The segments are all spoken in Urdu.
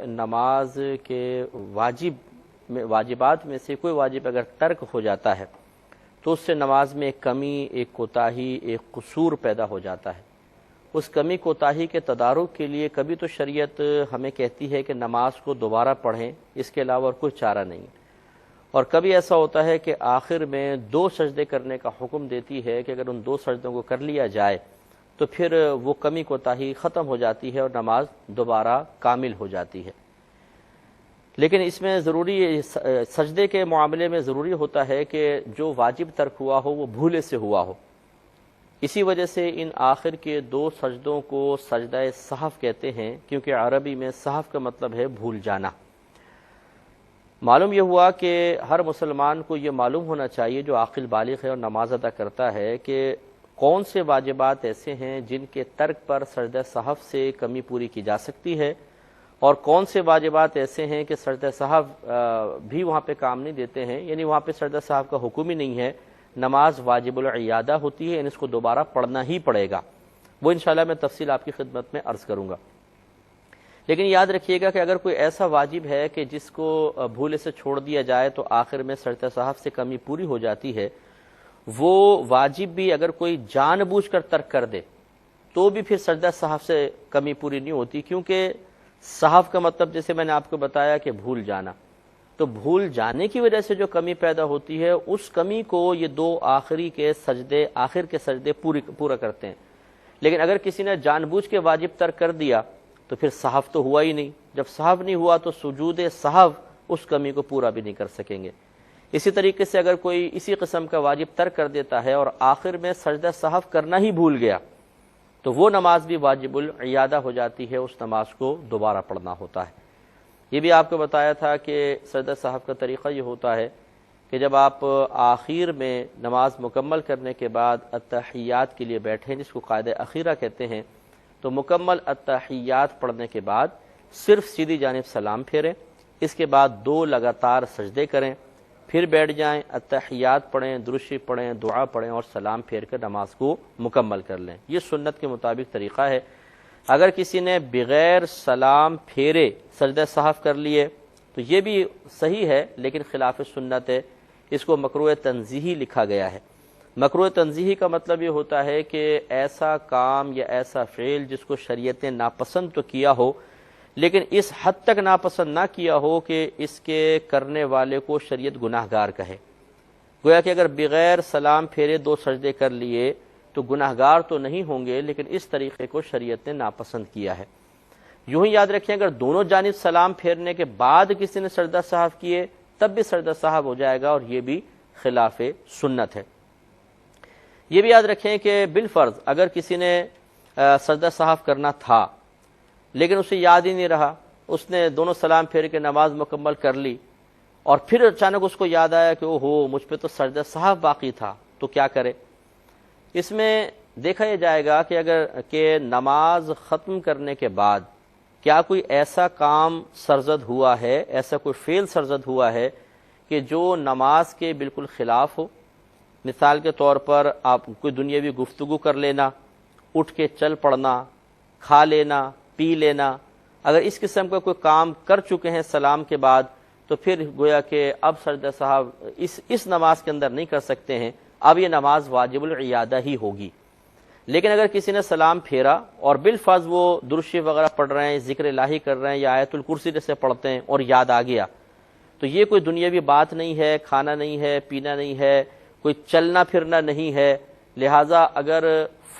نماز کے واجبات میں سے کوئی واجب اگر ترک ہو جاتا ہے تو اس سے نماز میں ایک کمی، ایک کوتاہی، ایک قصور پیدا ہو جاتا ہے۔ اس کمی کوتاہی کے تدارک کے لیے کبھی تو شریعت ہمیں کہتی ہے کہ نماز کو دوبارہ پڑھیں، اس کے علاوہ اور کوئی چارہ نہیں، اور کبھی ایسا ہوتا ہے کہ آخر میں 2 سجدے کرنے کا حکم دیتی ہے کہ اگر ان 2 سجدوں کو کر لیا جائے تو پھر وہ کمی کوتاہی ختم ہو جاتی ہے اور نماز دوبارہ کامل ہو جاتی ہے۔ لیکن اس میں ضروری سجدے کے معاملے میں ضروری ہوتا ہے کہ جو واجب ترک ہوا ہو وہ بھولے سے ہوا ہو۔ اسی وجہ سے ان آخر کے 2 سجدوں کو سجدہ سہو کہتے ہیں، کیونکہ عربی میں سہو کا مطلب ہے بھول جانا۔ معلوم یہ ہوا کہ ہر مسلمان کو یہ معلوم ہونا چاہیے جو عاقل بالغ ہے اور نماز ادا کرتا ہے کہ کون سے واجبات ایسے ہیں جن کے ترک پر سجدہ سہو سے کمی پوری کی جا سکتی ہے، اور کون سے واجبات ایسے ہیں کہ سجدہ سہو بھی وہاں پہ کام نہیں دیتے ہیں، یعنی وہاں پہ سجدہ سہو کا حکم ہی نہیں ہے، نماز واجب العیادہ ہوتی ہے، یعنی اس کو دوبارہ پڑھنا ہی پڑے گا۔ وہ انشاءاللہ میں تفصیل آپ کی خدمت میں عرض کروں گا۔ لیکن یاد رکھیے گا کہ اگر کوئی ایسا واجب ہے کہ جس کو بھولے سے چھوڑ دیا جائے تو آخر میں سجدہ سہو سے کمی پوری ہو جاتی ہے، وہ واجب بھی اگر کوئی جان بوجھ کر ترک کر دے تو بھی پھر سجدہ سہو سے کمی پوری نہیں ہوتی، کیونکہ سہو کا مطلب جیسے میں نے آپ کو بتایا کہ بھول جانا، تو بھول جانے کی وجہ سے جو کمی پیدا ہوتی ہے اس کمی کو یہ 2 آخر کے سجدے پورا کرتے ہیں۔ لیکن اگر کسی نے جان بوجھ کے واجب ترک کر دیا تو پھر سہو تو ہوا ہی نہیں، جب سہو نہیں ہوا تو سجود سہو اس کمی کو پورا بھی نہیں کر سکیں گے۔ اسی طریقے سے اگر کوئی اسی قسم کا واجب ترک کر دیتا ہے اور آخر میں سجدہ سہو کرنا ہی بھول گیا تو وہ نماز بھی واجب العیادہ ہو جاتی ہے، اس نماز کو دوبارہ پڑھنا ہوتا ہے۔ یہ بھی آپ کو بتایا تھا کہ سجدہ سہو کا طریقہ یہ ہوتا ہے کہ جب آپ آخر میں نماز مکمل کرنے کے بعد التحیات کے لیے بیٹھیں، جس کو قاعدہ اخیرہ کہتے ہیں، تو مکمل التحیات پڑھنے کے بعد صرف سیدھی جانب سلام پھیریں، اس کے بعد 2 لگاتار سجدے کریں، پھر بیٹھ جائیں، التحیات پڑھیں، درود شریف پڑھیں، دعا پڑھیں اور سلام پھیر کر نماز کو مکمل کر لیں۔ یہ سنت کے مطابق طریقہ ہے۔ اگر کسی نے بغیر سلام پھیرے سجدہ سہو کر لیے تو یہ بھی صحیح ہے لیکن خلاف سنت ہے، اس کو مکروہ تنزیہی لکھا گیا ہے۔ مکروہ تنزیہی کا مطلب یہ ہوتا ہے کہ ایسا کام یا ایسا فعل جس کو شریعت نے ناپسند تو کیا ہو لیکن اس حد تک ناپسند نہ کیا ہو کہ اس کے کرنے والے کو شریعت گناہ گار کہے۔ گویا کہ اگر بغیر سلام پھیرے 2 سجدے کر لیے تو گناہ گار تو نہیں ہوں گے لیکن اس طریقے کو شریعت نے ناپسند کیا ہے۔ یوں ہی یاد رکھیں اگر دونوں جانب سلام پھیرنے کے بعد کسی نے سجدہ سہو کیے تب بھی سجدہ سہو ہو جائے گا اور یہ بھی خلاف سنت ہے۔ یہ بھی یاد رکھیں کہ بالفرض اگر کسی نے سجدہ سہو کرنا تھا لیکن اسے یاد ہی نہیں رہا، اس نے دونوں سلام پھیر کے نماز مکمل کر لی اور پھر اچانک اس کو یاد آیا کہ اوہو مجھ پہ تو سجدہ سہو باقی تھا، تو کیا کرے؟ اس میں دیکھا یہ جائے گا کہ اگر کہ نماز ختم کرنے کے بعد کیا کوئی ایسا کام سرزد ہوا ہے، ایسا کوئی فعل سرزد ہوا ہے کہ جو نماز کے بالکل خلاف ہو۔ مثال کے طور پر آپ کوئی دنیاوی گفتگو کر لینا، اٹھ کے چل پڑنا، کھا لینا، پی لینا، اگر اس قسم کا کوئی کام کر چکے ہیں سلام کے بعد تو پھر گویا کہ اب سجدہ سہو اس نماز کے اندر نہیں کر سکتے ہیں، اب یہ نماز واجب العیادہ ہی ہوگی۔ لیکن اگر کسی نے سلام پھیرا اور بالفرض وہ درود شریف وغیرہ پڑھ رہے ہیں، ذکر الہی کر رہے ہیں یا آیت الکرسی جیسے پڑھتے ہیں اور یاد آ گیا تو یہ کوئی دنیاوی بات نہیں ہے، کھانا نہیں ہے، پینا نہیں ہے، کوئی چلنا پھرنا نہیں ہے، لہٰذا اگر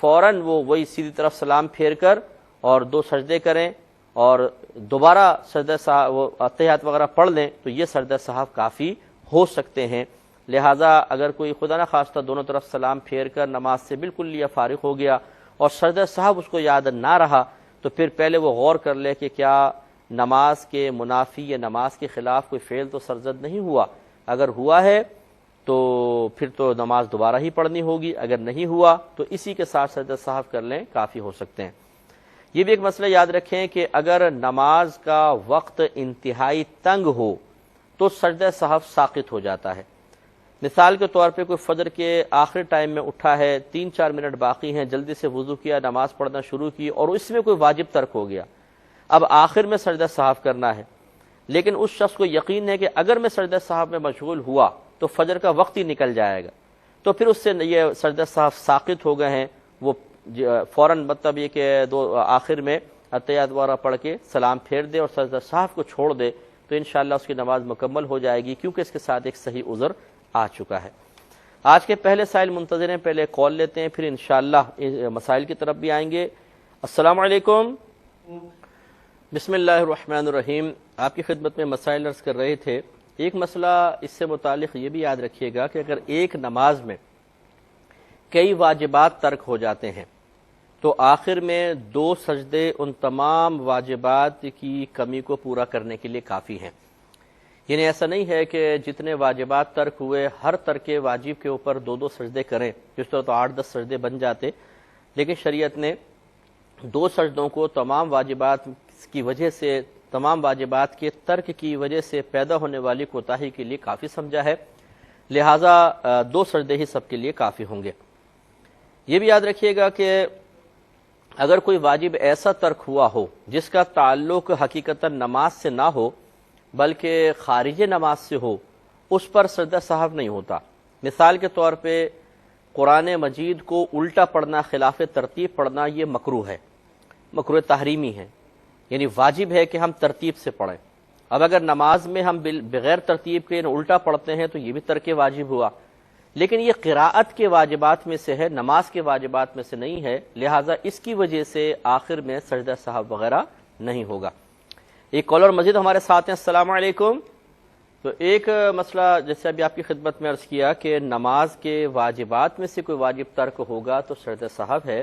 فوراً وہی سیدھی طرف سلام پھیر کر اور 2 سجدے کریں اور دوبارہ سجدہ سہو التحیات وغیرہ پڑھ لیں تو یہ سجدہ سہو کافی ہو سکتے ہیں۔ لہٰذا اگر کوئی خدا نہ خواستہ دونوں طرف سلام پھیر کر نماز سے بالکل لیا فارغ ہو گیا اور سجدہ سہو اس کو یاد نہ رہا تو پھر پہلے وہ غور کر لے کہ کیا نماز کے منافی یا نماز کے خلاف کوئی فعل تو سرزد نہیں ہوا، اگر ہوا ہے تو پھر تو نماز دوبارہ ہی پڑھنی ہوگی، اگر نہیں ہوا تو اسی کے ساتھ سجدہ سہو کر لیں، کافی ہو سکتے ہیں۔ یہ بھی ایک مسئلہ یاد رکھیں کہ اگر نماز کا وقت انتہائی تنگ ہو تو سجدہ سہو ساقط ہو جاتا ہے۔ مثال کے طور پہ کوئی فجر کے آخری ٹائم میں اٹھا ہے، 3-4 منٹ باقی ہیں، جلدی سے وضو کیا، نماز پڑھنا شروع کی اور اس میں کوئی واجب ترک ہو گیا۔ اب آخر میں سجدہ سہو کرنا ہے، لیکن اس شخص کو یقین ہے کہ اگر میں سجدہ سہو میں مشغول ہوا تو فجر کا وقت ہی نکل جائے گا، تو پھر اس سے یہ سجدہ سہو ساقط ہو گئے ہیں، وہ فوراً مطلب یہ کہ آخر میں اتحیات وغیرہ پڑھ کے سلام پھیر دے اور سجدہ سہو کو چھوڑ دے تو انشاءاللہ اس کی نماز مکمل ہو جائے گی، کیونکہ اس کے ساتھ ایک صحیح عذر آ چکا ہے۔ آج کے پہلے سائل منتظر ہیں، پہلے کال لیتے ہیں، پھر انشاءاللہ مسائل کی طرف بھی آئیں گے۔ السلام علیکم۔ بسم اللہ الرحمن الرحیم۔ آپ کی خدمت میں مسائل عرض کر رہے تھے۔ ایک مسئلہ اس سے متعلق یہ بھی یاد رکھیے گا کہ اگر ایک نماز میں کئی واجبات ترک ہو جاتے ہیں تو آخر میں 2 سجدے ان تمام واجبات کی کمی کو پورا کرنے کے لیے کافی ہیں۔ یعنی ایسا نہیں ہے کہ جتنے واجبات ترک ہوئے ہر ترک واجب کے اوپر 2 سجدے کریں، جس طرح تو 8-10 سجدے بن جاتے، لیکن شریعت نے 2 سجدوں کو تمام واجبات کی وجہ سے، تمام واجبات کے ترک کی وجہ سے پیدا ہونے والی کوتاہی کے لیے کافی سمجھا ہے، لہٰذا 2 سجدے ہی سب کے لیے کافی ہوں گے۔ یہ بھی یاد رکھیے گا کہ اگر کوئی واجب ایسا ترک ہوا ہو جس کا تعلق حقیقتاً نماز سے نہ ہو بلکہ خارج نماز سے ہو، اس پر سجدہ سہو نہیں ہوتا۔ مثال کے طور پہ قرآن مجید کو الٹا پڑھنا، خلاف ترتیب پڑھنا، یہ مکروہ ہے، مکروہ تحریمی ہے، یعنی واجب ہے کہ ہم ترتیب سے پڑھیں۔ اب اگر نماز میں ہم بغیر ترتیب کے الٹا پڑھتے ہیں تو یہ بھی ترک واجب ہوا، لیکن یہ قراءت کے واجبات میں سے ہے، نماز کے واجبات میں سے نہیں ہے، لہٰذا اس کی وجہ سے آخر میں سجدہ سہو وغیرہ نہیں ہوگا۔ ایک کالر مزید ہمارے ساتھ ہیں۔ السلام علیکم۔ تو ایک مسئلہ جیسے ابھی آپ کی خدمت میں عرض کیا کہ نماز کے واجبات میں سے کوئی واجب ترک ہوگا تو سجدہ سہو ہے۔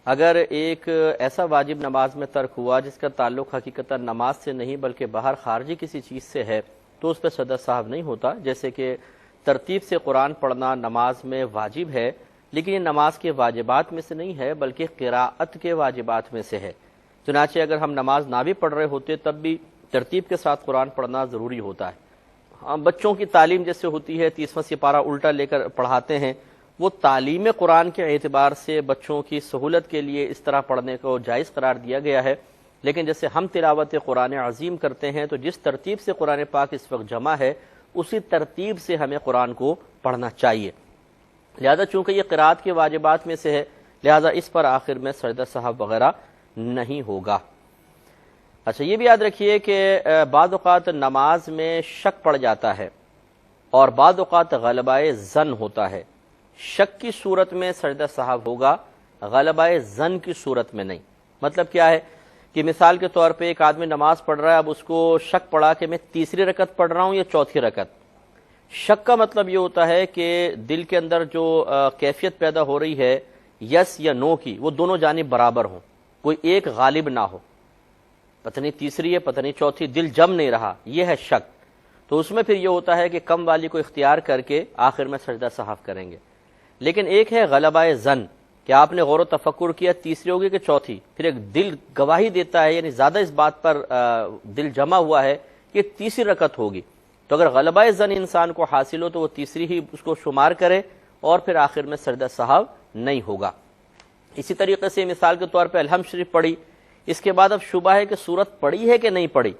اگر ایک ایسا واجب نماز میں ترک ہوا جس کا تعلق حقیقتاً نماز سے نہیں بلکہ باہر خارجی کسی چیز سے ہے تو اس پہ سجدہ سہو نہیں ہوتا، جیسے کہ ترتیب سے قرآن پڑھنا نماز میں واجب ہے، لیکن یہ نماز کے واجبات میں سے نہیں ہے بلکہ قراءت کے واجبات میں سے ہے۔ چنانچہ اگر ہم نماز نہ بھی پڑھ رہے ہوتے تب بھی ترتیب کے ساتھ قرآن پڑھنا ضروری ہوتا ہے۔ ہاں، بچوں کی تعلیم جیسے ہوتی ہے، 30واں سپارہ الٹا لے کر پڑھاتے ہیں، وہ تعلیم قرآن کے اعتبار سے بچوں کی سہولت کے لیے اس طرح پڑھنے کو جائز قرار دیا گیا ہے، لیکن جیسے ہم تلاوت قرآن عظیم کرتے ہیں تو جس ترتیب سے قرآن پاک اس وقت جمع ہے اسی ترتیب سے ہمیں قرآن کو پڑھنا چاہیے، لہذا چونکہ یہ قرات کے واجبات میں سے ہے لہذا اس پر آخر میں سجدہ سہو وغیرہ نہیں ہوگا۔ اچھا، یہ بھی یاد رکھیے کہ بعض اوقات نماز میں شک پڑ جاتا ہے اور بعض اوقات غلبہ ظن ہوتا ہے۔ شک کی صورت میں سجدہ سہو ہوگا، غلبہ ظن کی صورت میں نہیں۔ مطلب کیا ہے کہ مثال کے طور پہ ایک آدمی نماز پڑھ رہا ہے، اب اس کو شک پڑا کہ میں تیسری رکعت پڑھ رہا ہوں یا چوتھی رکعت۔ شک کا مطلب یہ ہوتا ہے کہ دل کے اندر جو کیفیت پیدا ہو رہی ہے یس یا نو کی، وہ دونوں جانب برابر ہوں، کوئی ایک غالب نہ ہو، پتہ نہیں تیسری ہے پتہ نہیں چوتھی، دل جم نہیں رہا، یہ ہے شک۔ تو اس میں پھر یہ ہوتا ہے کہ کم والی کو اختیار کر کے آخر میں سجدہ سہو کریں گے۔ لیکن ایک ہے غلبہ ظن کہ آپ نے غور و تفکر کیا تیسری ہوگی کہ چوتھی، پھر ایک دل گواہی دیتا ہے، یعنی زیادہ اس بات پر دل جمع ہوا ہے کہ تیسری رکعت ہوگی، تو اگر غلبہ ظن انسان کو حاصل ہو تو وہ تیسری ہی اس کو شمار کرے اور پھر آخر میں سجدہ سہو نہیں ہوگا۔ اسی طریقے سے مثال کے طور پہ الحمد شریف پڑھی، اس کے بعد اب شبہ ہے کہ سورت پڑھی ہے کہ نہیں پڑھی،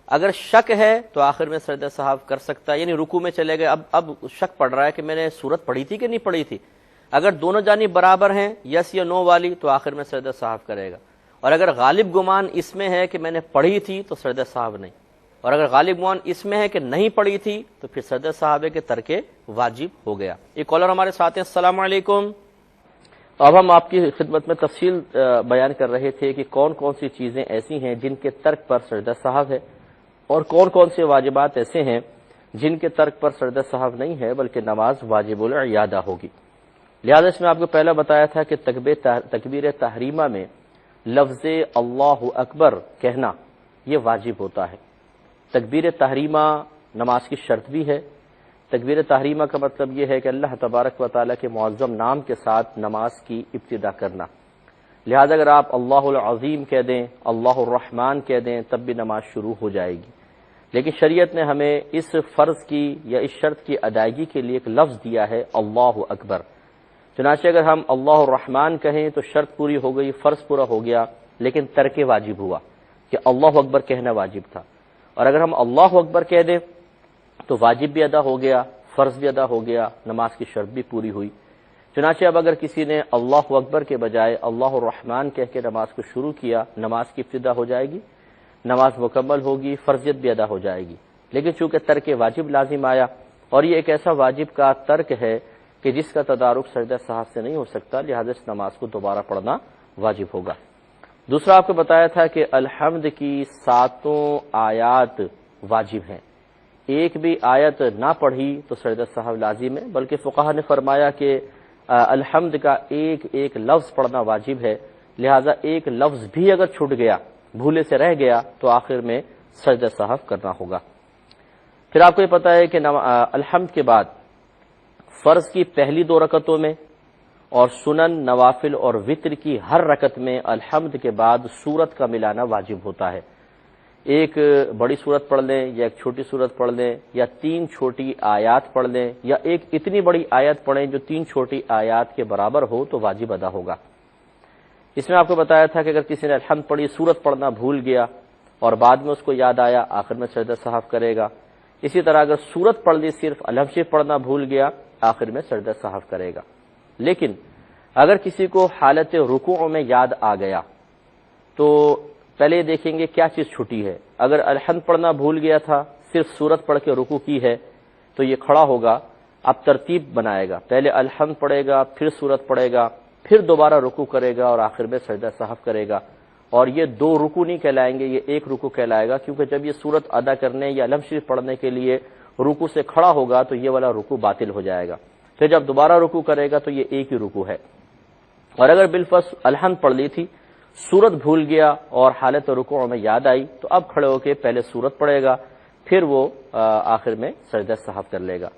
اگر شک ہے تو آخر میں سجدہ سہو کر سکتا ہے، یعنی رکوع میں چلے گئے، اب شک پڑ رہا ہے کہ میں نے سورت پڑھی تھی کہ نہیں پڑھی تھی، اگر دونوں جانب برابر ہیں یس یا نو والی تو آخر میں سجدہ سہو کرے گا، اور اگر غالب گمان اس میں ہے کہ میں نے پڑھی تھی تو سجدہ سہو نہیں، اور اگر غالب گمان اس میں ہے کہ نہیں پڑھی تھی تو پھر سجدہ سہو کے ترک واجب ہو گیا۔ ایک کالر ہمارے ساتھ ہیں۔ السلام علیکم۔ اب ہم آپ کی خدمت میں تفصیل بیان کر رہے تھے کہ کون کون سی چیزیں ایسی ہیں جن کے ترک پر سجدہ سہو ہے اور کون کون سے واجبات ایسے ہیں جن کے ترک پر سجدہ سہو نہیں ہے بلکہ نماز واجب العیادہ ہوگی۔ لہذا اس میں آپ کو پہلا بتایا تھا کہ تکبیر تحریمہ میں لفظ اللہ اکبر کہنا یہ واجب ہوتا ہے۔ تکبیر تحریمہ نماز کی شرط بھی ہے۔ تکبیر تحریمہ کا مطلب یہ ہے کہ اللہ تبارک و تعالیٰ کے معظم نام کے ساتھ نماز کی ابتدا کرنا، لہذا اگر آپ اللہ العظیم کہہ دیں، اللہ الرحمن کہہ دیں تب بھی نماز شروع ہو جائے گی، لیکن شریعت نے ہمیں اس فرض کی یا اس شرط کی ادائیگی کے لیے ایک لفظ دیا ہے اللہ اکبر، چنانچہ اگر ہم اللہ الرحمن کہیں تو شرط پوری ہو گئی، فرض پورا ہو گیا، لیکن ترک واجب ہوا، کہ اللہ اکبر کہنا واجب تھا، اور اگر ہم اللہ اکبر کہہ دیں تو واجب بھی ادا ہو گیا، فرض بھی ادا ہو گیا، نماز کی شرط بھی پوری ہوئی۔ چنانچہ اب اگر کسی نے اللہ اکبر کے بجائے اللہ الرحمن کہہ کے نماز کو شروع کیا، نماز کی ابتدا ہو جائے گی، نماز مکمل ہوگی، فرضیت بھی ادا ہو جائے گی۔ لیکن چونکہ ترک واجب لازم آیا، اور یہ ایک ایسا واجب کا ترک ہے کہ جس کا تدارک سجدہ سہو سے نہیں ہو سکتا، لہذا اس نماز کو دوبارہ پڑھنا واجب ہوگا۔ دوسرا آپ کو بتایا تھا کہ الحمد کی 7 آیات واجب ہیں، ایک بھی آیت نہ پڑھی تو سجدہ سہو لازم ہے، بلکہ فقہا نے فرمایا کہ الحمد کا ایک ایک لفظ پڑھنا واجب ہے، لہذا ایک لفظ بھی اگر چھوٹ گیا، بھولے سے رہ گیا، تو آخر میں سجدہ سہو کرنا ہوگا۔ پھر آپ کو یہ پتا ہے کہ الحمد کے بعد فرض کی پہلی 2 رکعتوں میں اور سنن، نوافل اور وتر کی ہر رکعت میں الحمد کے بعد سورت کا ملانا واجب ہوتا ہے۔ ایک بڑی سورت پڑھ لیں یا ایک چھوٹی سورت پڑھ لیں یا 3 چھوٹی آیات پڑھ لیں یا ایک اتنی بڑی آیت پڑھیں جو 3 چھوٹی آیات کے برابر ہو تو واجب ادا ہوگا۔ اس میں آپ کو بتایا تھا کہ اگر کسی نے الحمد پڑھی، سورت پڑھنا بھول گیا اور بعد میں اس کو یاد آیا، آخر میں سجدہ سہو کرے گا۔ اسی طرح اگر سورت پڑھ لی، صرف الحمد شریف پڑھنا بھول گیا، آخر میں سجدہ سہو کرے گا۔ لیکن اگر کسی کو حالت رکوع میں یاد آ گیا تو پہلے دیکھیں گے کیا چیز چھٹی ہے۔ اگر الحمد پڑھنا بھول گیا تھا، صرف سورت پڑھ کے رکوع کی ہے، تو یہ کھڑا ہوگا، اب ترتیب بنائے گا، پہلے الحمد پڑھے گا، پھر سورت پڑھے گا، پھر دوبارہ رکوع کرے گا اور آخر میں سجدہ سہو کرے گا۔ اور یہ 2 رکوع نہیں کہلائیں گے، یہ ایک رکوع کہلائے گا، کیونکہ جب یہ سورت ادا کرنے یا الحمد شریف پڑھنے کے لیے رکوع سے کھڑا ہوگا تو یہ والا رکوع باطل ہو جائے گا، پھر جب دوبارہ رکوع کرے گا تو یہ ایک ہی رکوع ہے۔ اور اگر بالفرض الحمد پڑھ لی تھی، سورت بھول گیا اور حالت رکوع میں یاد آئی، تو اب کھڑے ہو کے پہلے سورت پڑھے گا، پھر وہ آخر میں سجدہ سہو کر لے گا۔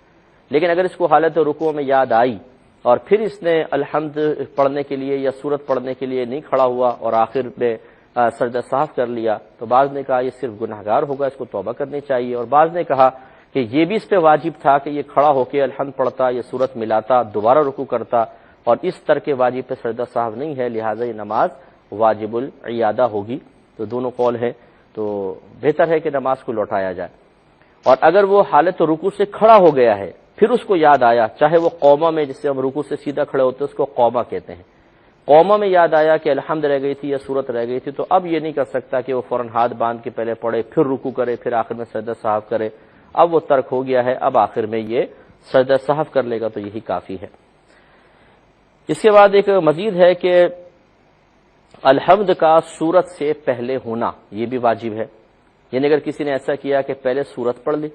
لیکن اگر اس کو حالت رکوع میں یاد آئی اور پھر اس نے الحمد پڑھنے کے لیے یا سورت پڑھنے کے لیے نہیں کھڑا ہوا اور آخر میں سجدہ سہو کر لیا، تو بعض نے کہا یہ صرف گنہگار ہوگا، اس کو توبہ کرنی چاہیے، اور بعض نے کہا کہ یہ بھی اس پہ واجب تھا کہ یہ کھڑا ہو کے الحمد پڑھتا، یہ سورت ملاتا، دوبارہ رکوع کرتا، اور اس ترک واجب پہ سجدہ سہو نہیں ہے، لہٰذا یہ نماز واجب العیادہ ہوگی۔ تو دونوں قول ہیں، تو بہتر ہے کہ نماز کو لوٹایا جائے۔ اور اگر وہ حالت رکوع سے کھڑا ہو گیا ہے، پھر اس کو یاد آیا، چاہے وہ قوما میں، جس سے ہم رکوع سے سیدھا کھڑے ہوتے ہیں اس کو قوما کہتے ہیں، قوما میں یاد آیا کہ الحمد رہ گئی تھی یا سورت رہ گئی تھی، تو اب یہ نہیں کر سکتا کہ وہ فوراً ہاتھ باندھ کے پہلے پڑھے، پھر رکوع کرے، پھر آخر میں سجدہ سہو کرے۔ اب وہ ترک ہو گیا ہے، اب آخر میں یہ سجدہ سہو کر لے گا تو یہی کافی ہے۔ اس کے بعد ایک مزید ہے کہ الحمد کا سورت سے پہلے ہونا، یہ بھی واجب ہے۔ یعنی اگر کسی نے ایسا کیا کہ پہلے سورت پڑھ لی،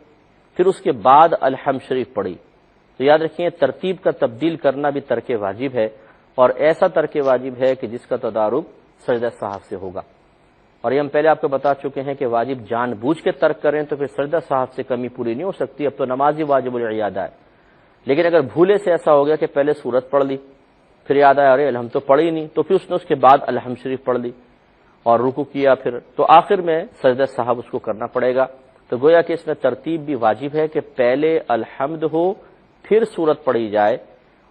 پھر اس کے بعد الحمد شریف پڑھی، تو یاد رکھیں ترتیب کا تبدیل کرنا بھی ترک واجب ہے، اور ایسا ترک واجب ہے کہ جس کا تدارک سجدہ سہو سے ہوگا۔ اور یہ ہم پہلے آپ کو بتا چکے ہیں کہ واجب جان بوجھ کے ترک کریں تو پھر سجدہ سہو سے کمی پوری نہیں ہو سکتی، اب تو نماز ہی واجب العیادہ ہے۔ لیکن اگر بھولے سے ایسا ہو گیا کہ پہلے سورت پڑھ لی، پھر یاد آیا ارے الحمد تو پڑھی نہیں، تو پھر اس نے اس کے بعد الحمد شریف پڑھ لی اور رکوع کیا، پھر تو آخر میں سجدہ سہو اس کو کرنا پڑے گا۔ تو گویا کہ اس میں ترتیب بھی واجب ہے کہ پہلے الحمد ہو پھر سورت پڑھی جائے،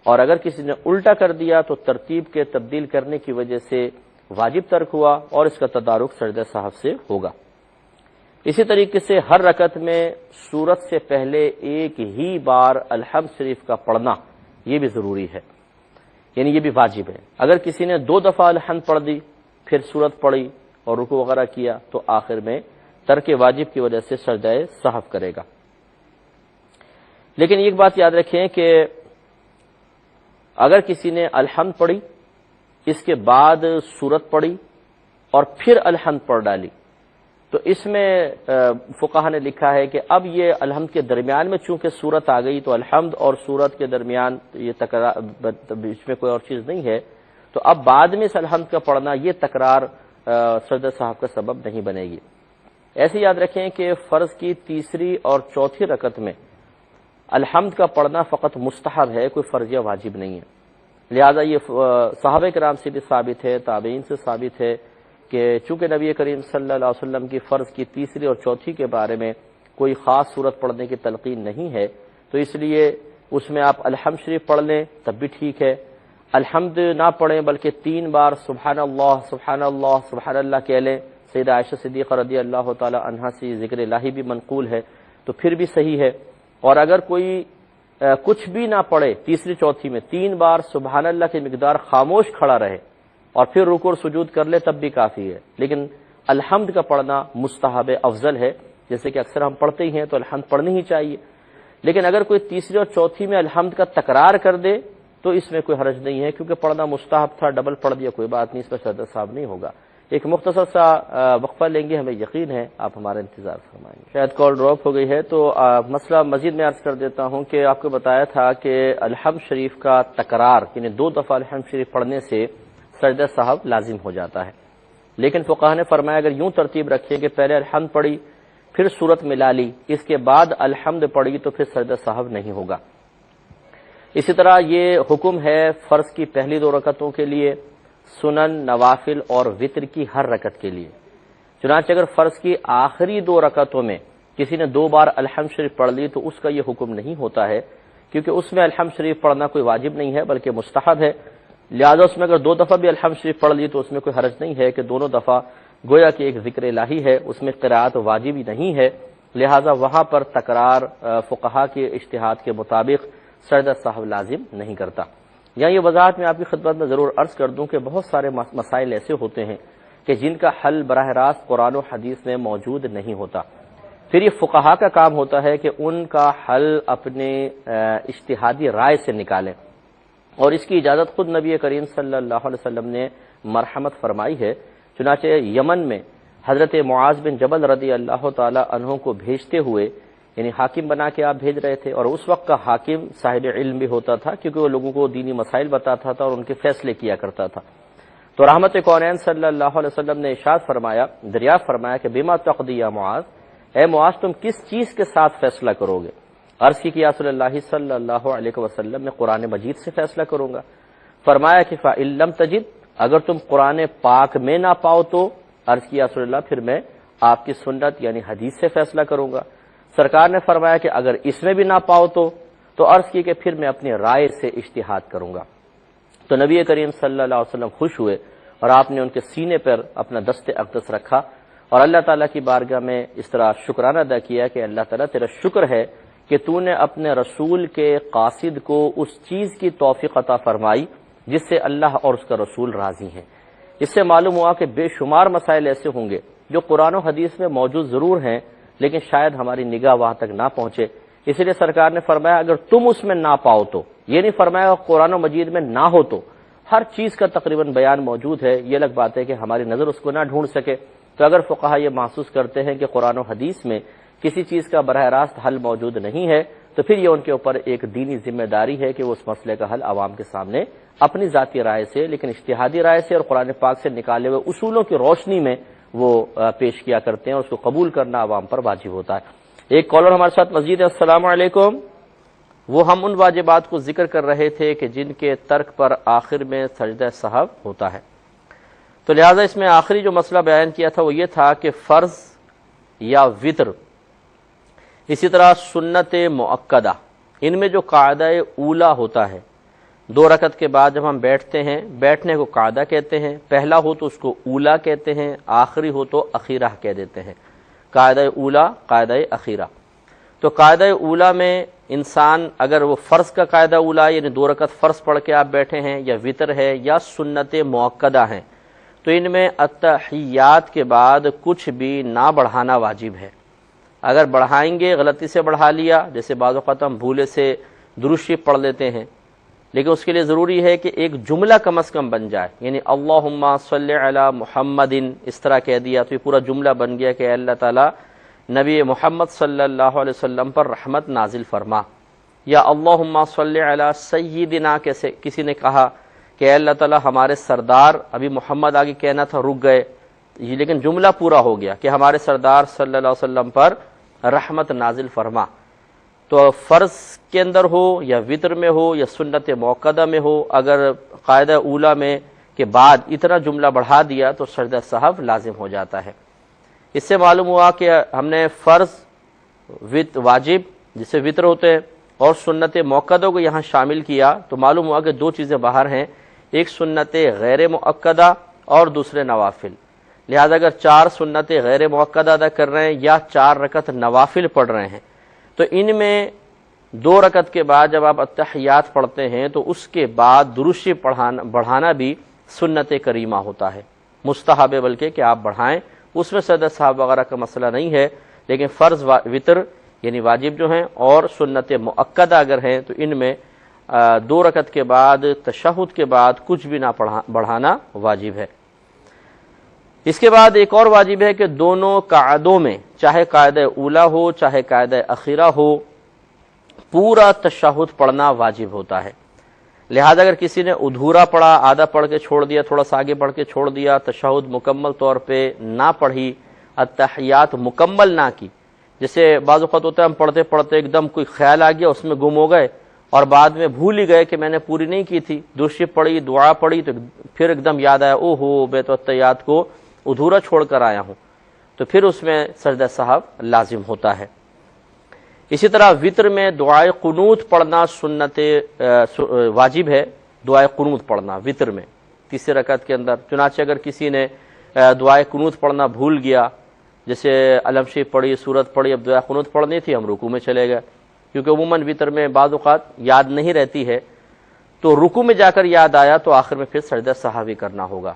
اور اگر کسی نے الٹا کر دیا تو ترتیب کے تبدیل کرنے کی وجہ سے واجب ترک ہوا اور اس کا تدارک سجدہ سہو سے ہوگا۔ اسی طریقے سے ہر رکعت میں سورت سے پہلے ایک ہی بار الحمد شریف کا پڑھنا یہ بھی ضروری ہے، یعنی یہ بھی واجب ہے۔ اگر کسی نے 2 دفعہ الحمد پڑھ دی، پھر سورت پڑھی اور رکوع وغیرہ کیا، تو آخر میں ترک واجب کی وجہ سے سجدہ سہو کرے گا۔ لیکن ایک بات یاد رکھیں کہ اگر کسی نے الحمد پڑھی، اس کے بعد سورت پڑھی اور پھر الحمد پڑھ ڈالی، تو اس میں فقہا نے لکھا ہے کہ اب یہ الحمد کے درمیان میں چونکہ سورت آ گئی تو الحمد اور سورت کے درمیان یہ تکرار، اس میں کوئی اور چیز نہیں ہے، تو اب بعد میں اس الحمد کا پڑھنا یہ تکرار سجدہ سہو کا سبب نہیں بنے گی۔ ایسے یاد رکھیں کہ فرض کی 3 اور 4 رکعت میں الحمد کا پڑھنا فقط مستحب ہے، کوئی فرض یا واجب نہیں ہے۔ لہذا یہ صحابہ کرام سے بھی ثابت ہے، تابعین سے ثابت ہے کہ چونکہ نبی کریم صلی اللہ علیہ وسلم کی فرض کی 3 اور 4 کے بارے میں کوئی خاص صورت پڑھنے کی تلقین نہیں ہے، تو اس لیے اس میں آپ الحمد شریف پڑھ لیں تب بھی ٹھیک ہے۔ الحمد نہ پڑھیں بلکہ 3 بار سبحان اللہ سبحان اللہ سبحان اللہ کہہ لیں، سیدہ عائشہ صدیقہ رضی اللہ تعالی عنہا سے ذکر الہی بھی منقول ہے تو پھر بھی صحیح ہے۔ اور اگر کوئی کچھ بھی نہ پڑھے تیسری چوتھی میں 3 بار سبحان اللہ کی مقدار خاموش کھڑا رہے اور پھر رکوع اور سجود کر لے تب بھی کافی ہے، لیکن الحمد کا پڑھنا مستحب افضل ہے، جیسے کہ اکثر ہم پڑھتے ہی ہیں تو الحمد پڑھنی ہی چاہیے۔ لیکن اگر کوئی تیسری اور چوتھی میں الحمد کا تکرار کر دے تو اس میں کوئی حرج نہیں ہے، کیونکہ پڑھنا مستحب تھا، ڈبل پڑھ دیا کوئی بات نہیں، اس پر سردر صاحب نہیں ہوگا۔ ایک مختصر سا وقفہ لیں گے، ہمیں یقین ہے آپ ہمارا انتظار فرمائیں گے۔ شاید کال ڈراپ ہو گئی ہے تو مسئلہ مزید میں عرض کر دیتا ہوں کہ آپ کو بتایا تھا کہ الحمد شریف کا تکرار یعنی 2 دفعہ الحمد شریف پڑھنے سے سجدہ سہو لازم ہو جاتا ہے، لیکن فقہا نے فرمایا اگر یوں ترتیب رکھیں کہ پہلے الحمد پڑھی پھر سورت ملا لی، اس کے بعد الحمد پڑھی تو پھر سجدہ سہو نہیں ہوگا۔ اسی طرح یہ حکم ہے فرض کی پہلی 2 رکعتوں کے لیے، سنن، نوافل اور وتر کی ہر رکعت کے لیے۔ چنانچہ اگر فرض کی آخری 2 رکعتوں میں کسی نے 2 بار الحمد شریف پڑھ لی تو اس کا یہ حکم نہیں ہوتا ہے، کیونکہ اس میں الحمد شریف پڑھنا کوئی واجب نہیں ہے بلکہ مستحب ہے، لہذا اس میں اگر 2 دفعہ بھی الحمد شریف پڑھ لی تو اس میں کوئی حرج نہیں ہے کہ دونوں دفعہ گویا کہ ایک ذکر الہی ہے، اس میں قرأت واجب ہی نہیں ہے، لہذا وہاں پر تکرار فقہا کے اجتہاد کے مطابق سجدہ سہو لازم نہیں کرتا۔ یہاں یہ وضاحت میں آپ کی خدمت میں ضرور عرض کر دوں کہ بہت سارے مسائل ایسے ہوتے ہیں کہ جن کا حل براہ راست قرآن و حدیث میں موجود نہیں ہوتا، پھر یہ فقہا کا کام ہوتا ہے کہ ان کا حل اپنے اجتہادی رائے سے نکالیں، اور اس کی اجازت خود نبی کریم صلی اللہ علیہ وسلم نے مرحمت فرمائی ہے۔ چنانچہ یمن میں حضرت معاذ بن جبل رضی اللہ تعالی عنہ کو بھیجتے ہوئے یعنی حاکم بنا کے آپ بھیج رہے تھے، اور اس وقت کا حاکم صاحب علم بھی ہوتا تھا کیونکہ وہ لوگوں کو دینی مسائل بتاتا تھا اور ان کے فیصلے کیا کرتا تھا۔ تو رحمت کونین صلی اللہ علیہ وسلم نے ارشاد فرمایا، دریافت فرمایا کہ بما تقضی یا معاذ، اے معاذ تم کس چیز کے ساتھ فیصلہ کرو گے؟ عرض کی کہ یا رسول اللہ صلی اللہ علیہ وسلم میں قرآن مجید سے فیصلہ کروں گا۔ فرمایا کہ فَإِن لَّمْ تَجِدْ، اگر تم قرآن پاک میں نہ پاؤ تو عرض کی یا رسول اللہ پھر میں آپ کی سنت یعنی حدیث سے فیصلہ کروں گا۔ سرکار نے فرمایا کہ اگر اس میں بھی نہ پاؤ تو عرض کی کہ پھر میں اپنی رائے سے اجتہاد کروں گا۔ تو نبی کریم صلی اللہ علیہ وسلم خوش ہوئے اور آپ نے ان کے سینے پر اپنا دست اقدس رکھا اور اللہ تعالیٰ کی بارگاہ میں اس طرح شکرانہ ادا کیا کہ اللہ تعالیٰ تیرا شکر ہے کہ تو نے اپنے رسول کے قاصد کو اس چیز کی توفیق عطا فرمائی جس سے اللہ اور اس کا رسول راضی ہیں۔ اس سے معلوم ہوا کہ بے شمار مسائل ایسے ہوں گے جو قرآن و حدیث میں موجود ضرور ہیں لیکن شاید ہماری نگاہ وہاں تک نہ پہنچے، اس لیے سرکار نے فرمایا اگر تم اس میں نہ پاؤ تو، یہ نہیں فرمایا قرآن و مجید میں نہ ہو تو، ہر چیز کا تقریباً بیان موجود ہے، یہ الگ بات ہے کہ ہماری نظر اس کو نہ ڈھونڈ سکے۔ تو اگر فقہا یہ محسوس کرتے ہیں کہ قرآن و حدیث میں کسی چیز کا براہ راست حل موجود نہیں ہے تو پھر یہ ان کے اوپر ایک دینی ذمہ داری ہے کہ وہ اس مسئلے کا حل عوام کے سامنے اپنی ذاتی رائے سے لیکن اجتہادی رائے سے اور قرآن پاک سے نکالے ہوئے اصولوں کی روشنی میں وہ پیش کیا کرتے ہیں، اور اس کو قبول کرنا عوام پر واجب ہوتا ہے۔ ایک کالر ہمارے ساتھ مزید ہے۔ السلام علیکم۔ وہ ہم ان واجبات کو ذکر کر رہے تھے کہ جن کے ترک پر آخر میں سجدہ سہو ہوتا ہے، تو لہٰذا اس میں آخری جو مسئلہ بیان کیا تھا وہ یہ تھا کہ فرض یا وتر، اسی طرح سنت مؤکدہ، ان میں جو قاعدہ اولا ہوتا ہے 2 رکعت کے بعد جب ہم بیٹھتے ہیں، بیٹھنے کو قاعدہ کہتے ہیں، پہلا ہو تو اس کو اولا کہتے ہیں، آخری ہو تو اخیرہ کہہ دیتے ہیں، قاعدہ اولا، قاعدہ اخیرہ۔ تو قاعدہ اولا میں انسان اگر وہ فرض کا قاعدہ اولا یعنی 2 رکعت فرض پڑھ کے آپ بیٹھے ہیں، یا وتر ہے یا سنت مؤکدہ ہیں، تو ان میں التحیات کے بعد کچھ بھی نہ بڑھانا واجب ہے۔ اگر بڑھائیں گے غلطی سے بڑھا لیا، جیسے بعض اوقات ہم بھولے سے درود شریف پڑھ لیتے ہیں، لیکن اس کے لیے ضروری ہے کہ ایک جملہ کم از کم بن جائے، یعنی اللہم صلی علی محمد اس طرح کہہ دیا تو یہ پورا جملہ بن گیا کہ اے اللہ تعالیٰ نبی محمد صلی اللہ علیہ وسلم پر رحمت نازل فرما، یا اللہم صلی علی سیدنا کیسے کسی نے کہا کہ اے اللہ تعالیٰ ہمارے سردار، ابھی محمد آگے کہنا تھا رک گئے، لیکن جملہ پورا ہو گیا کہ ہمارے سردار صلی اللہ علیہ وسلم پر رحمت نازل فرما۔ تو فرض کے اندر ہو یا وتر میں ہو یا سنت مؤکدہ میں ہو، اگر قاعدہ اولا میں کے بعد اتنا جملہ بڑھا دیا تو سجدہ سہو لازم ہو جاتا ہے۔ اس سے معلوم ہوا کہ ہم نے فرض، واجب جسے وتر ہوتے ہیں، اور سنت مؤکدہ کو یہاں شامل کیا تو معلوم ہوا کہ 2 چیزیں باہر ہیں، ایک سنت غیر مؤکدہ اور دوسرے نوافل۔ لہذا اگر 4 سنتیں غیر مؤکدہ ادا کر رہے ہیں یا 4 رکعت نوافل پڑھ رہے ہیں تو ان میں 2 رکعت کے بعد جب آپ اتحیات پڑھتے ہیں تو اس کے بعد درود شریف بڑھانا بھی سنت کریمہ ہوتا ہے، مستحب ہے بلکہ کہ آپ بڑھائیں، اس میں سجدہ صاحب وغیرہ کا مسئلہ نہیں ہے، لیکن فرض وطر یعنی واجب جو ہیں اور سنت مؤکدہ اگر ہیں تو ان میں 2 رکعت کے بعد تشہد کے بعد کچھ بھی نہ بڑھانا واجب ہے۔ اس کے بعد ایک اور واجب ہے کہ دونوں قعدوں میں چاہے قاعدہ اولا ہو چاہے قاعدہ اخیرہ ہو پورا تشہد پڑھنا واجب ہوتا ہے۔ لہذا اگر کسی نے ادھورا پڑھا، آدھا پڑھ کے چھوڑ دیا، تھوڑا سا آگے پڑھ کے چھوڑ دیا، تشہد مکمل طور پہ نہ پڑھی، اتحیات مکمل نہ کی، جیسے بعض اوقات ہوتا ہے ہم پڑھتے پڑھتے ایک دم کوئی خیال آ گیا اس میں گم ہو گئے اور بعد میں بھول ہی گئے کہ میں نے پوری نہیں کی تھی، درود شریف پڑھی، دعا پڑھی تو پھر ایک دم یاد آیا او ہو میں تو اتحیات کو ادھورا چھوڑ کر آیا ہوں، تو پھر اس میں سجدہ سہو لازم ہوتا ہے۔ اسی طرح وطر میں دعائے قنوت پڑھنا سنت واجب ہے، دعائے قنوت پڑھنا وطر میں تیسری رکعت کے اندر۔ چنانچہ اگر کسی نے دعائے قنوت پڑھنا بھول گیا، جیسے علم شریف پڑھی، سورت پڑھی، اب دعائے قنوت پڑھنی تھی، ہم رکوع میں چلے گئے، کیونکہ عموماً وطر میں بعض اوقات یاد نہیں رہتی ہے، تو رکوع میں جا کر یاد آیا تو آخر میں پھر سجدہ سہوی کرنا ہوگا۔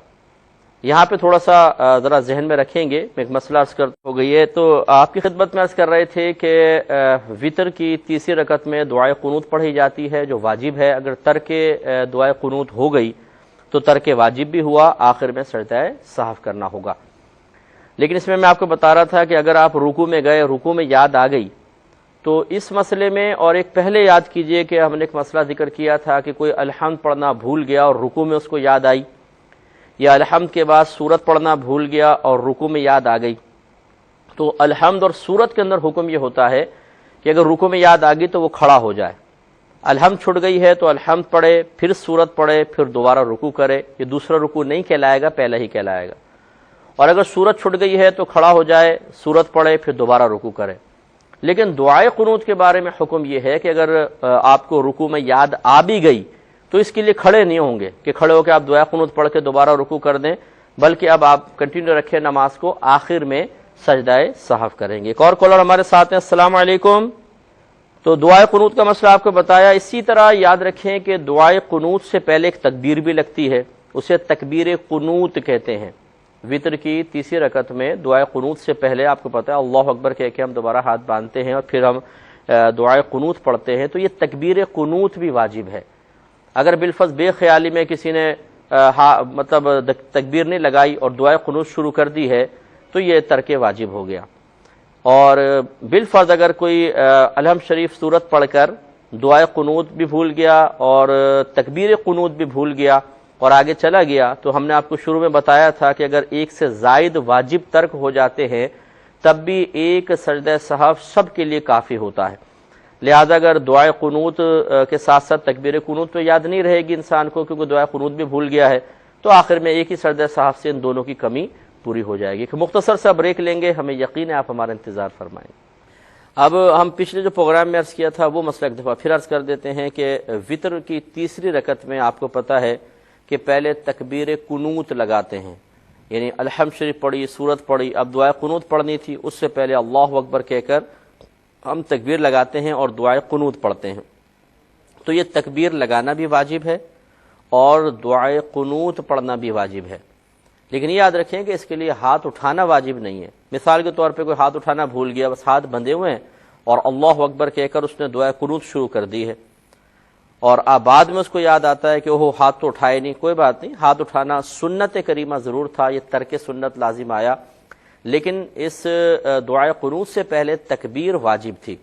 یہاں پہ تھوڑا سا ذرا ذہن میں رکھیں گے، میں ایک مسئلہ عرض ہو گئی ہے، تو آپ کی خدمت میں عرض کر رہے تھے کہ وطر کی تیسری رکعت میں دعائے قنوت پڑھی جاتی ہے جو واجب ہے، اگر ترک دعائے قنوت ہو گئی تو ترک واجب بھی ہوا، آخر میں سجدہ سہو کرنا ہوگا۔ لیکن اس میں آپ کو بتا رہا تھا کہ اگر آپ رکوع میں گئے، رکوع میں یاد آ گئی تو اس مسئلے میں اور ایک پہلے یاد کیجئے کہ ہم نے ایک مسئلہ ذکر کیا تھا کہ کوئی الحمد پڑھنا بھول گیا اور رکوع میں اس کو یاد آئی، یا الحمد کے بعد سورت پڑھنا بھول گیا اور رکوع میں یاد آ گئی، تو الحمد اور سورت کے اندر حکم یہ ہوتا ہے کہ اگر رکوع میں یاد آ گئی تو وہ کھڑا ہو جائے، الحمد چھوٹ گئی ہے تو الحمد پڑھے، پھر سورت پڑھے، پھر دوبارہ رکوع کرے، یہ دوسرا رکوع نہیں کہلائے گا، پہلا ہی کہلائے گا، اور اگر سورت چھوٹ گئی ہے تو کھڑا ہو جائے، سورت پڑھے، پھر دوبارہ رکوع کرے۔ لیکن دعائے قنوت کے بارے میں حکم یہ ہے کہ اگر آپ کو رکوع میں یاد آ بھی گئی تو اس کے لیے کھڑے نہیں ہوں گے کہ کھڑے ہو کے آپ دعائے قنوت پڑھ کے دوبارہ رکوع کر دیں، بلکہ اب آپ کنٹینیو رکھیں نماز کو، آخر میں سجدہ سہو کریں گے۔ ایک اور کالر ہمارے ساتھ ہیں، السلام علیکم۔ تو دعائے قنوت کا مسئلہ آپ کو بتایا، اسی طرح یاد رکھیں کہ دعائے قنوت سے پہلے ایک تکبیر بھی لگتی ہے، اسے تکبیر قنوت کہتے ہیں۔ وطر کی تیسری رکعت میں دعائے قنوت سے پہلے آپ کو پتہ ہے اللہ اکبر کہہ کے ہم دوبارہ ہاتھ باندھتے ہیں اور پھر ہم دعائے قنوت پڑھتے ہیں، تو یہ تکبیر قنوت بھی واجب ہے۔ اگر بالفرض بے خیالی میں کسی نے مطلب تکبیر نہیں لگائی اور دعائے قنوت شروع کر دی ہے تو یہ ترک واجب ہو گیا، اور بالفرض اگر کوئی الحمد شریف سورت پڑھ کر دعائے قنوت بھی بھول گیا اور تکبیر قنوت بھی بھول گیا اور آگے چلا گیا، تو ہم نے آپ کو شروع میں بتایا تھا کہ اگر ایک سے زائد واجب ترک ہو جاتے ہیں تب بھی ایک سجدہ سہو سب کے لیے کافی ہوتا ہے۔ لہذا اگر دعائے قنوت کے ساتھ ساتھ تکبیر قنوت تو یاد نہیں رہے گی انسان کو کیونکہ دعائے قنوت بھی بھول گیا ہے، تو آخر میں ایک ہی سجدہ سہو سے ان دونوں کی کمی پوری ہو جائے گی۔ کہ مختصر سا بریک لیں گے، ہمیں یقین ہے آپ ہمارا انتظار فرمائیں۔ اب ہم پچھلے جو پروگرام میں عرض کیا تھا وہ مسئلہ ایک دفعہ پھر عرض کر دیتے ہیں کہ وطر کی تیسری رکعت میں آپ کو پتہ ہے کہ پہلے تکبیر قنوت لگاتے ہیں، یعنی الحمد شریف پڑھی، سورت پڑھی، اب دعائے قنوت پڑھنی تھی، اس سے پہلے اللہ اکبر کہہ کر ہم تکبیر لگاتے ہیں اور دعائے قنوت پڑھتے ہیں، تو یہ تکبیر لگانا بھی واجب ہے اور دعائے قنوت پڑھنا بھی واجب ہے۔ لیکن یہ یاد رکھیں کہ اس کے لیے ہاتھ اٹھانا واجب نہیں ہے۔ مثال کے طور پہ کوئی ہاتھ اٹھانا بھول گیا، بس ہاتھ بندھے ہوئے ہیں اور اللہ اکبر کہہ کر اس نے دعائے قنوت شروع کر دی ہے، اور بعد میں اس کو یاد آتا ہے کہ وہ ہاتھ تو اٹھائے نہیں، کوئی بات نہیں، ہاتھ اٹھانا سنت کریمہ ضرور تھا، یہ ترک سنت لازم آیا، لیکن اس دعائے قنوت سے پہلے تکبیر واجب تھی،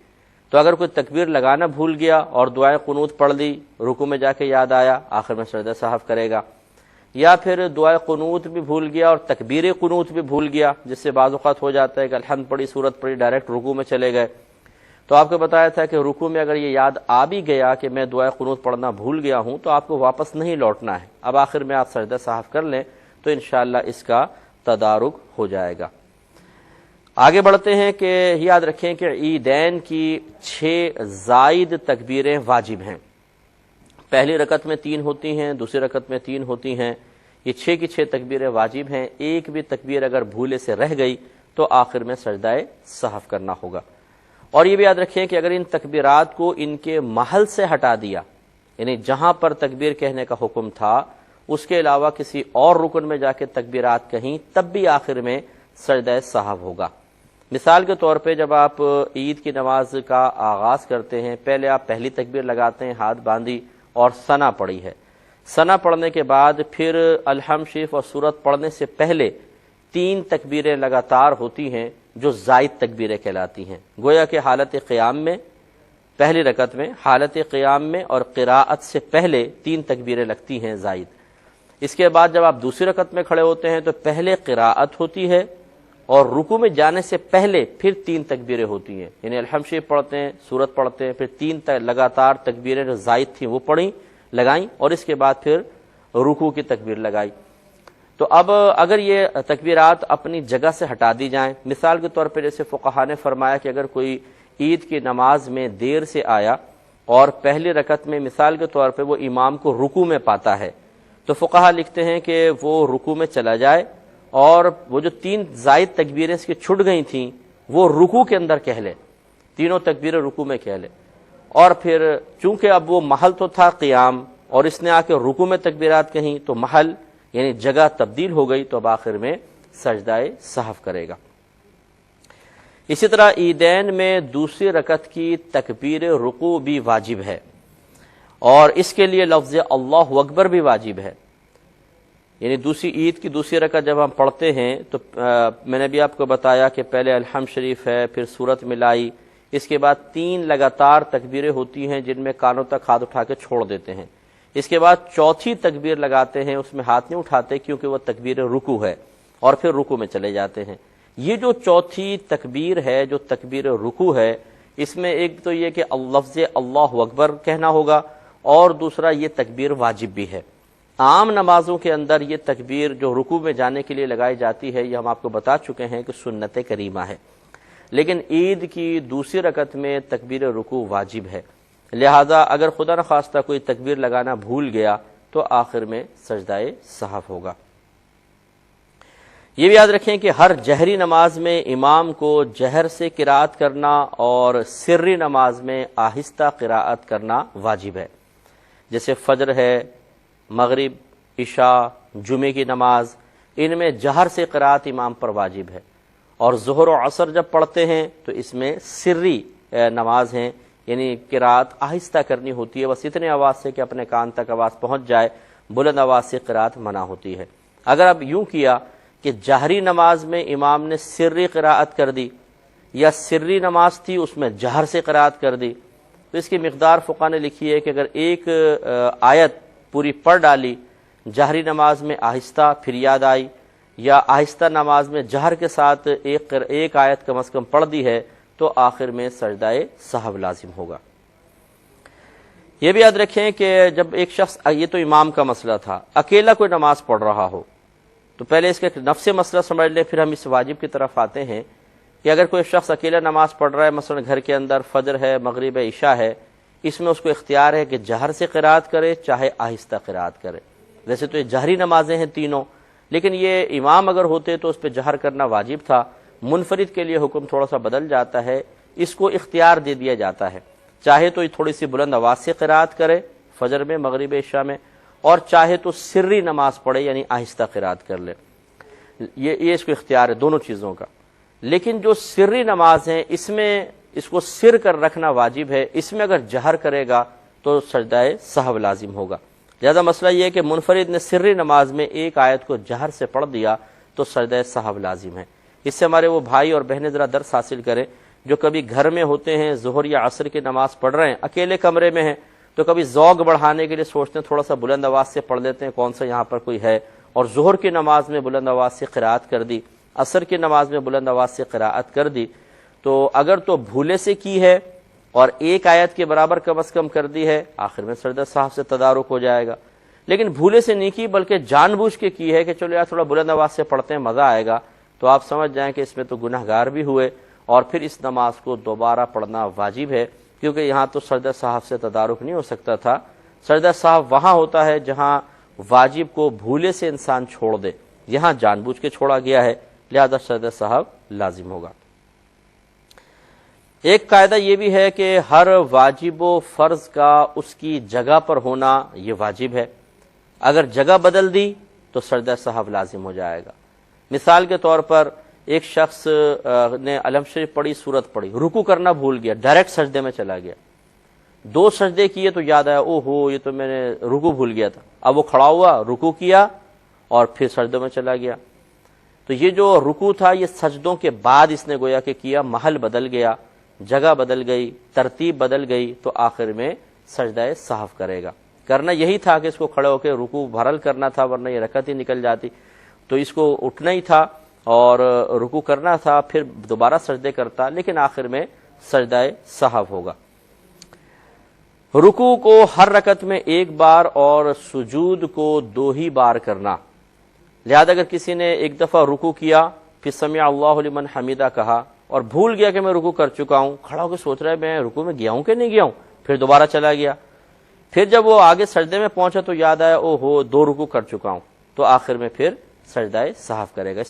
تو اگر کوئی تکبیر لگانا بھول گیا اور دعائے قنوت پڑھ لی، رکوع میں جا کے یاد آیا، آخر میں سجدہ سہو کرے گا، یا پھر دعائے قنوت بھی بھول گیا اور تکبیر قنوت بھی بھول گیا، جس سے بعض اوقات ہو جاتا ہے کہ الحمد پڑھی، سورت پڑھی، ڈائریکٹ رکوع میں چلے گئے، تو آپ کو بتایا تھا کہ رکوع میں اگر یہ یاد آ بھی گیا کہ میں دعائے قنوت پڑھنا بھول گیا ہوں تو آپ کو واپس نہیں لوٹنا ہے، اب آخر میں آپ سجدہ سہو کر لیں تو انشاءاللہ اس کا تدارک ہو جائے گا۔ آگے بڑھتے ہیں کہ یاد رکھیں کہ عیدین کی 6 زائد تکبیریں واجب ہیں۔ پہلی رکعت میں 3 ہوتی ہیں، دوسری رکعت میں 3 ہوتی ہیں، یہ 6 کی 6 تکبیریں واجب ہیں، ایک بھی تکبیر اگر بھولے سے رہ گئی تو آخر میں سجدہ سہو کرنا ہوگا۔ اور یہ بھی یاد رکھیں کہ اگر ان تکبیرات کو ان کے محل سے ہٹا دیا، یعنی جہاں پر تکبیر کہنے کا حکم تھا اس کے علاوہ کسی اور رکن میں جا کے تکبیرات کہیں، تب بھی آخر میں سجدہ سہو ہوگا۔ مثال کے طور پہ جب آپ عید کی نماز کا آغاز کرتے ہیں، پہلے آپ پہلی تکبیر لگاتے ہیں، ہاتھ باندھی اور ثنا پڑھی ہے، ثنا پڑھنے کے بعد پھر الحمد شریف اور سورت پڑھنے سے پہلے 3 تکبیریں لگاتار ہوتی ہیں جو زائد تکبیریں کہلاتی ہیں، گویا کہ حالت قیام میں، پہلی رکعت میں حالت قیام میں اور قراءت سے پہلے 3 تکبیریں لگتی ہیں زائد۔ اس کے بعد جب آپ دوسری رکعت میں کھڑے ہوتے ہیں تو پہلے قراءت ہوتی ہے اور رکوع میں جانے سے پہلے پھر 3 تکبیریں ہوتی ہیں، یعنی الحمد شریف پڑھتے ہیں، سورت پڑھتے ہیں، پھر 3 لگاتار تکبیریں جو زائد تھیں وہ لگائیں اور اس کے بعد پھر رکوع کی تکبیر لگائی۔ تو اب اگر یہ تکبیرات اپنی جگہ سے ہٹا دی جائیں، مثال کے طور پہ جیسے فقہا نے فرمایا کہ اگر کوئی عید کی نماز میں دیر سے آیا اور پہلی رکعت میں مثال کے طور پہ وہ امام کو رکوع میں پاتا ہے، تو فقہا لکھتے ہیں کہ وہ رکوع میں چلا جائے اور وہ جو 3 زائد تکبیریں اس کی چھٹ گئی تھیں وہ رکوع کے اندر کہہ لے، تینوں تکبیریں رکوع میں کہہ لے، اور پھر چونکہ اب وہ محل تو تھا قیام اور اس نے آ کے رکوع میں تکبیرات کہیں تو محل یعنی جگہ تبدیل ہو گئی، تو اب آخر میں سجدہ سہو کرے گا۔ اسی طرح عیدین میں دوسری رکعت کی تکبیر رکوع بھی واجب ہے اور اس کے لیے لفظ اللہ اکبر بھی واجب ہے، یعنی دوسری عید کی دوسری رکعت جب ہم پڑھتے ہیں تو میں نے بھی آپ کو بتایا کہ پہلے الحمد شریف ہے، پھر سورت ملائی، اس کے بعد 3 لگاتار تکبیریں ہوتی ہیں جن میں کانوں تک ہاتھ اٹھا کے چھوڑ دیتے ہیں، اس کے بعد چوتھی تکبیر لگاتے ہیں، اس میں ہاتھ نہیں اٹھاتے کیونکہ وہ تکبیر رکوع ہے، اور پھر رکوع میں چلے جاتے ہیں۔ یہ جو چوتھی تکبیر ہے، جو تکبیر رکوع ہے، اس میں ایک تو یہ کہ لفظ اللہ اکبر کہنا ہوگا اور دوسرا یہ تکبیر واجب بھی ہے۔ عام نمازوں کے اندر یہ تکبیر جو رکوع میں جانے کے لیے لگائی جاتی ہے، یہ ہم آپ کو بتا چکے ہیں کہ سنت کریمہ ہے، لیکن عید کی دوسری رکعت میں تکبیر رکوع واجب ہے، لہذا اگر خدا نخواستہ کوئی تکبیر لگانا بھول گیا تو آخر میں سجدہ سہو ہوگا۔ یہ بھی یاد رکھیں کہ ہر جہری نماز میں امام کو جہر سے قراءت کرنا اور سری نماز میں آہستہ قراءت کرنا واجب ہے، جیسے فجر ہے، مغرب، عشاء، جمعے کی نماز، ان میں جہر سے قراءت امام پر واجب ہے، اور ظہر و عصر جب پڑھتے ہیں تو اس میں سری نماز ہیں، یعنی قراءت آہستہ کرنی ہوتی ہے، بس اتنے آواز سے کہ اپنے کان تک آواز پہنچ جائے، بلند آواز سے قراءت منع ہوتی ہے۔ اگر اب یوں کیا کہ جہری نماز میں امام نے سری قراءت کر دی یا سری نماز تھی اس میں جہر سے قراءت کر دی، تو اس کی مقدار فقہا نے لکھی ہے کہ اگر ایک آیت پوری پڑھ ڈالی جہری نماز میں آہستہ پھر یاد آئی، یا آہستہ نماز میں جہر کے ساتھ ایک آیت کم از کم پڑھ دی ہے، تو آخر میں سجدہ سہو لازم ہوگا۔ یہ بھی یاد رکھیں کہ جب ایک شخص، یہ تو امام کا مسئلہ تھا، اکیلا کوئی نماز پڑھ رہا ہو تو پہلے اس کے نفس مسئلہ سمجھ لیں، پھر ہم اس واجب کی طرف آتے ہیں کہ اگر کوئی شخص اکیلا نماز پڑھ رہا ہے، مثلا گھر کے اندر فجر ہے، مغرب ہے، عشاء ہے، اس میں اس کو اختیار ہے کہ جہر سے قراءت کرے چاہے آہستہ قراءت کرے۔ ویسے تو یہ جہری نمازیں ہیں تینوں، لیکن یہ امام اگر ہوتے تو اس پہ جہر کرنا واجب تھا، منفرد کے لیے حکم تھوڑا سا بدل جاتا ہے، اس کو اختیار دے دیا جاتا ہے، چاہے تو تھوڑی سی بلند آواز سے قراءت کرے فجر میں، مغرب، عشاء میں، اور چاہے تو سری نماز پڑھے یعنی آہستہ قراءت کر لے، یہ اس کو اختیار ہے دونوں چیزوں کا۔ لیکن جو سری نماز ہے اس میں اس کو سر کر رکھنا واجب ہے، اس میں اگر جہر کرے گا تو سجدہ سہو لازم ہوگا۔ لہذا مسئلہ یہ ہے کہ منفرد نے سری نماز میں ایک آیت کو جہر سے پڑھ دیا تو سجدہ سہو لازم ہے۔ اس سے ہمارے وہ بھائی اور بہنیں ذرا درس حاصل کریں جو کبھی گھر میں ہوتے ہیں، ظہر یا عصر کی نماز پڑھ رہے ہیں، اکیلے کمرے میں ہیں، تو کبھی ذوق بڑھانے کے لیے سوچتے ہیں تھوڑا سا بلند آواز سے پڑھ لیتے ہیں، کون سا یہاں پر کوئی ہے، اور ظہر کی نماز میں بلند آواز سے قراءت کر دی، عصر کی نماز میں بلند آواز سے قراءت کر دی، تو اگر تو بھولے سے کی ہے اور ایک آیت کے برابر کم از کم کر دی ہے، آخر میں سجدہ سہو سے تدارک ہو جائے گا۔ لیکن بھولے سے نہیں کی بلکہ جان بوجھ کے کی ہے کہ چلو یار تھوڑا بلند آواز سے پڑھتے ہیں مزہ آئے گا، تو آپ سمجھ جائیں کہ اس میں تو گناہ گار بھی ہوئے، اور پھر اس نماز کو دوبارہ پڑھنا واجب ہے، کیونکہ یہاں تو سجدہ سہو سے تدارک نہیں ہو سکتا تھا۔ سجدہ سہو وہاں ہوتا ہے جہاں واجب کو بھولے سے انسان چھوڑ دے، یہاں جان بوجھ کے چھوڑا گیا ہے، لہذا سجدہ سہو لازم ہوگا۔ ایک قاعدہ یہ بھی ہے کہ ہر واجب و فرض کا اس کی جگہ پر ہونا یہ واجب ہے، اگر جگہ بدل دی تو سجدہ سہو لازم ہو جائے گا۔ مثال کے طور پر ایک شخص نے علم شریف پڑھی، سورت پڑھی، رکوع کرنا بھول گیا، ڈائریکٹ سجدے میں چلا گیا، 2 سجدے کیے تو یاد آیا او ہو یہ تو میں نے رکوع بھول گیا تھا، اب وہ کھڑا ہوا، رکوع کیا اور پھر سجدوں میں چلا گیا۔ تو یہ جو رکوع تھا یہ سجدوں کے بعد اس نے گویا کہ کیا، محل بدل گیا، جگہ بدل گئی، ترتیب بدل گئی، تو آخر میں سجدہ سہو کرے گا۔ کرنا یہی تھا کہ اس کو کھڑے ہو کے رکوع بھرل کرنا تھا، ورنہ یہ رکعت ہی نکل جاتی، تو اس کو اٹھنا ہی تھا اور رکوع کرنا تھا، پھر دوبارہ سجدے کرتا، لیکن آخر میں سجدہ سہو ہوگا۔ رکوع کو ہر رکعت میں 1 بار اور سجود کو 2 ہی بار کرنا، لہذا اگر کسی نے ایک دفعہ رکوع کیا، پھر سمع اللہ لمن حمیدہ کہا اور بھول گیا کہ میں رکوع کر چکا ہوں، کھڑا ہو کے سوچ رہا ہے میں رکوع میں گیا ہوں کہ نہیں گیا ہوں، پھر دوبارہ چلا گیا، پھر جب وہ آگے سجدے میں پہنچا تو یاد آیا او ہو 2 رکوع کر چکا ہوں، تو آخر میں پھر سجدہ سہو کرے گا۔